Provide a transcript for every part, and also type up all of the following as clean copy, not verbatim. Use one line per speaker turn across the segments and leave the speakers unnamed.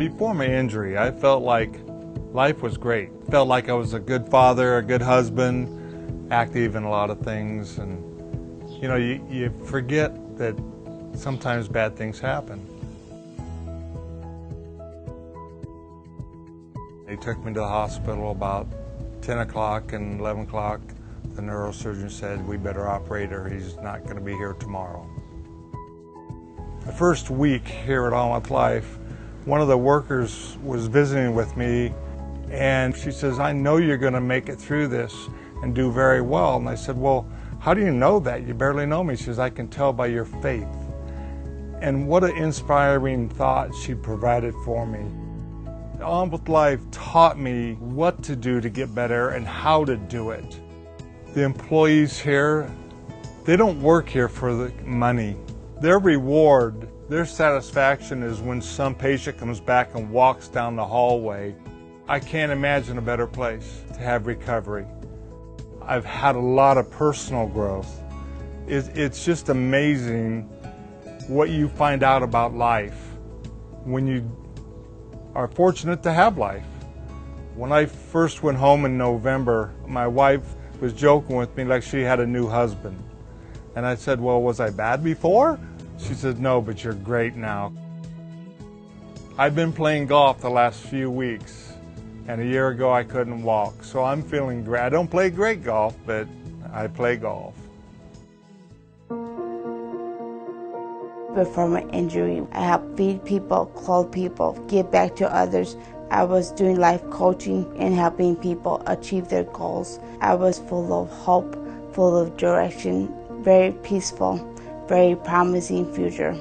Before my injury, I felt like life was great. Felt like I was a good father, a good husband, active in a lot of things, and you know, you forget that sometimes bad things happen. They took me to the hospital about 10 o'clock and 11 o'clock. The neurosurgeon said, we better operate or he's not going to be here tomorrow. The first week here at All With Life, one of the workers was visiting with me, and she says, I know you're going to make it through this and do very well. And I said, well, how do you know that? You barely know me. She says, I can tell by your faith. And what an inspiring thought she provided for me. On With Life taught me what to do to get better and how to do it. The employees here, they don't work here for the money. Their reward, their satisfaction is when some patient comes back and walks down the hallway. I can't imagine a better place to have recovery. I've had a lot of personal growth. It's just amazing what you find out about life when you are fortunate to have life. When I first went home in November, my wife was joking with me like she had a new husband. And I said, well, was I bad before? She said, no, but you're great now. I've been playing golf the last few weeks, and a year ago I couldn't walk, so I'm feeling great. I don't play great golf, but I play golf.
Before my injury, I helped feed people, clothe people, give back to others. I was doing life coaching and helping people achieve their goals. I was full of hope, full of direction, very peaceful, very promising future.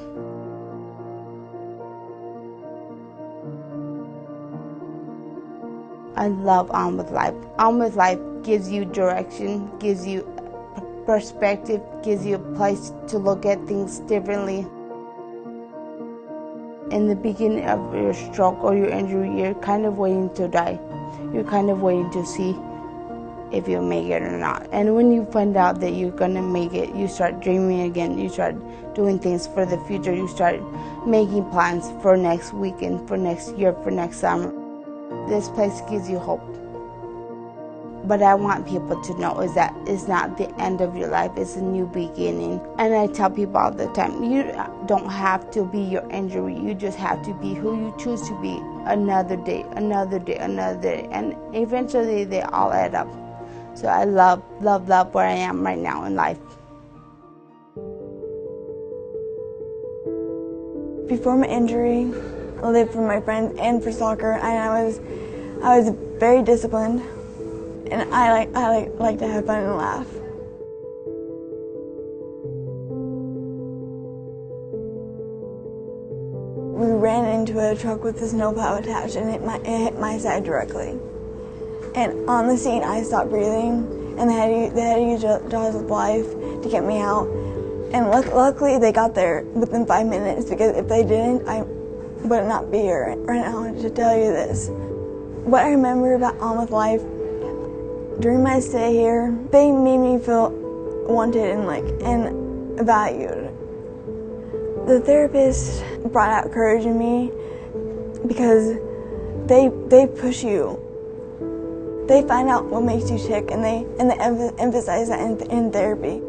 I love On With Life. On With Life gives you direction, gives you perspective, gives you a place to look at things differently. In the beginning of your stroke or your injury, you're kind of waiting to die. You're kind of waiting to see if you'll make it or not. And when you find out that you're gonna make it, you start dreaming again. You start doing things for the future. You start making plans for next weekend, for next year, for next summer. This place gives you hope. But I want people to know is that it's not the end of your life, it's a new beginning. And I tell people all the time, you don't have to be your injury, you just have to be who you choose to be. Another day, another day, another day, and eventually they all add up. So I love, love, love where I am right now in life.
Before my injury, I lived for my friends and for soccer, and I was very disciplined. And I like to have fun and laugh. We ran into a truck with a snowplow attached, and it hit my side directly. And on the scene, I stopped breathing, and they had to use Jaws of Life to get me out. And luckily, they got there within 5 minutes, because if they didn't, I would not be here right now to tell you this. What I remember about On With Life, during my stay here, they made me feel wanted and valued. The therapist brought out courage in me because they push you. They find out what makes you tick, and they emphasize that in therapy.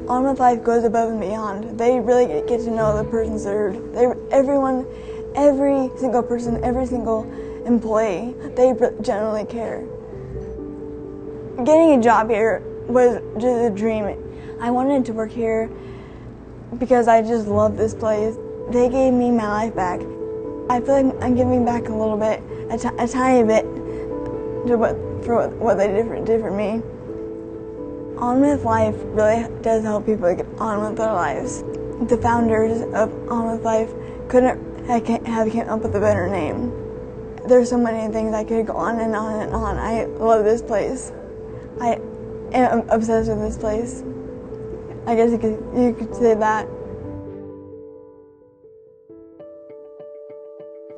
On With Life goes above and beyond. They really get to know the person served. Every single person, every single employee, they generally care. Getting a job here was just a dream. I wanted to work here because I just love this place. They gave me my life back. I feel like I'm giving back a little bit, a tiny bit, for what they did for me. On With Life really does help people get on with their lives. The founders of On With Life couldn't have came up with a better name. There's so many things I could go on and on and on. I love this place. I am obsessed with this place. I guess you could say that.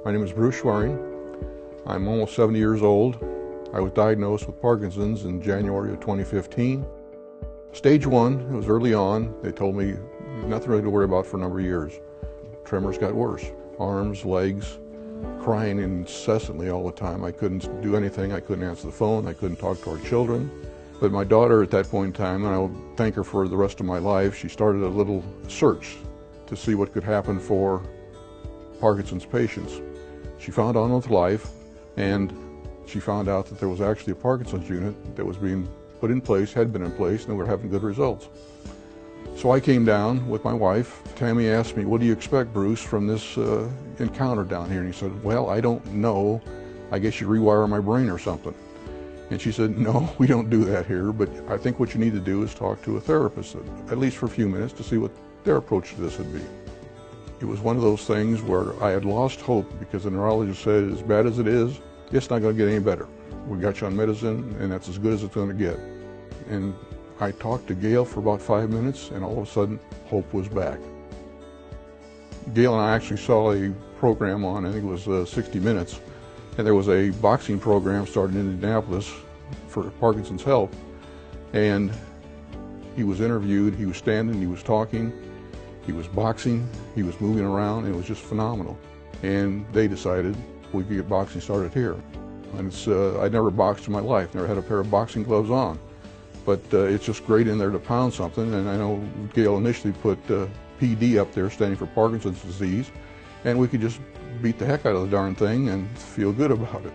My name is Bruce Schwaring. I'm almost 70 years old. I was diagnosed with Parkinson's in January of 2015. Stage 1, it was early on. They told me nothing really to worry about for a number of years. Tremors got worse. Arms, legs, crying incessantly all the time. I couldn't do anything. I couldn't answer the phone. I couldn't talk to our children. But my daughter at that point in time, and I'll thank her for the rest of my life, she started a little search to see what could happen for Parkinson's patients. She found On With Life, and she found out that there was actually a Parkinson's unit that was being put in place, had been in place, and they were having good results. So I came down with my wife. Tammy asked me, "What do you expect, Bruce, from this encounter down here?" And he said, "Well, I don't know. I guess you rewire my brain or something." And she said, "No, we don't do that here, but I think what you need to do is talk to a therapist, at least for a few minutes, to see what their approach to this would be." It was one of those things where I had lost hope because the neurologist said, as bad as it is, it's not going to get any better. We got you on medicine, and that's as good as it's going to get. And I talked to Gail for about 5 minutes, and all of a sudden, hope was back. Gail and I actually saw a program on, I think it was 60 Minutes, and there was a boxing program started in Indianapolis for Parkinson's Help, and he was interviewed, he was standing, he was talking, he was boxing, he was moving around, and it was just phenomenal. And they decided we could get boxing started here. And it's, I'd never boxed in my life, never had a pair of boxing gloves on. But it's just great in there to pound something, and I know Gail initially put PD up there, standing for Parkinson's disease, and we could just beat the heck out of the darn thing and feel good about it.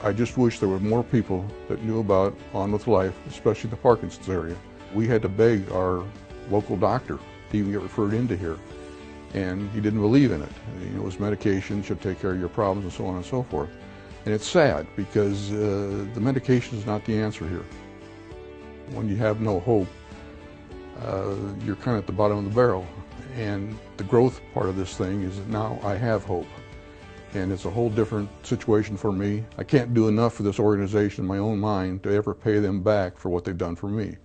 I just wish there were more people that knew about On With Life, especially the Parkinson's area. We had to beg our local doctor to even get referred into here, and he didn't believe in it. You know, it was medication, should take care of your problems, and so on and so forth. And it's sad because the medication is not the answer here. When you have no hope, you're kind of at the bottom of the barrel. And the growth part of this thing is that now I have hope. And it's a whole different situation for me. I can't do enough for this organization in my own mind to ever pay them back for what they've done for me.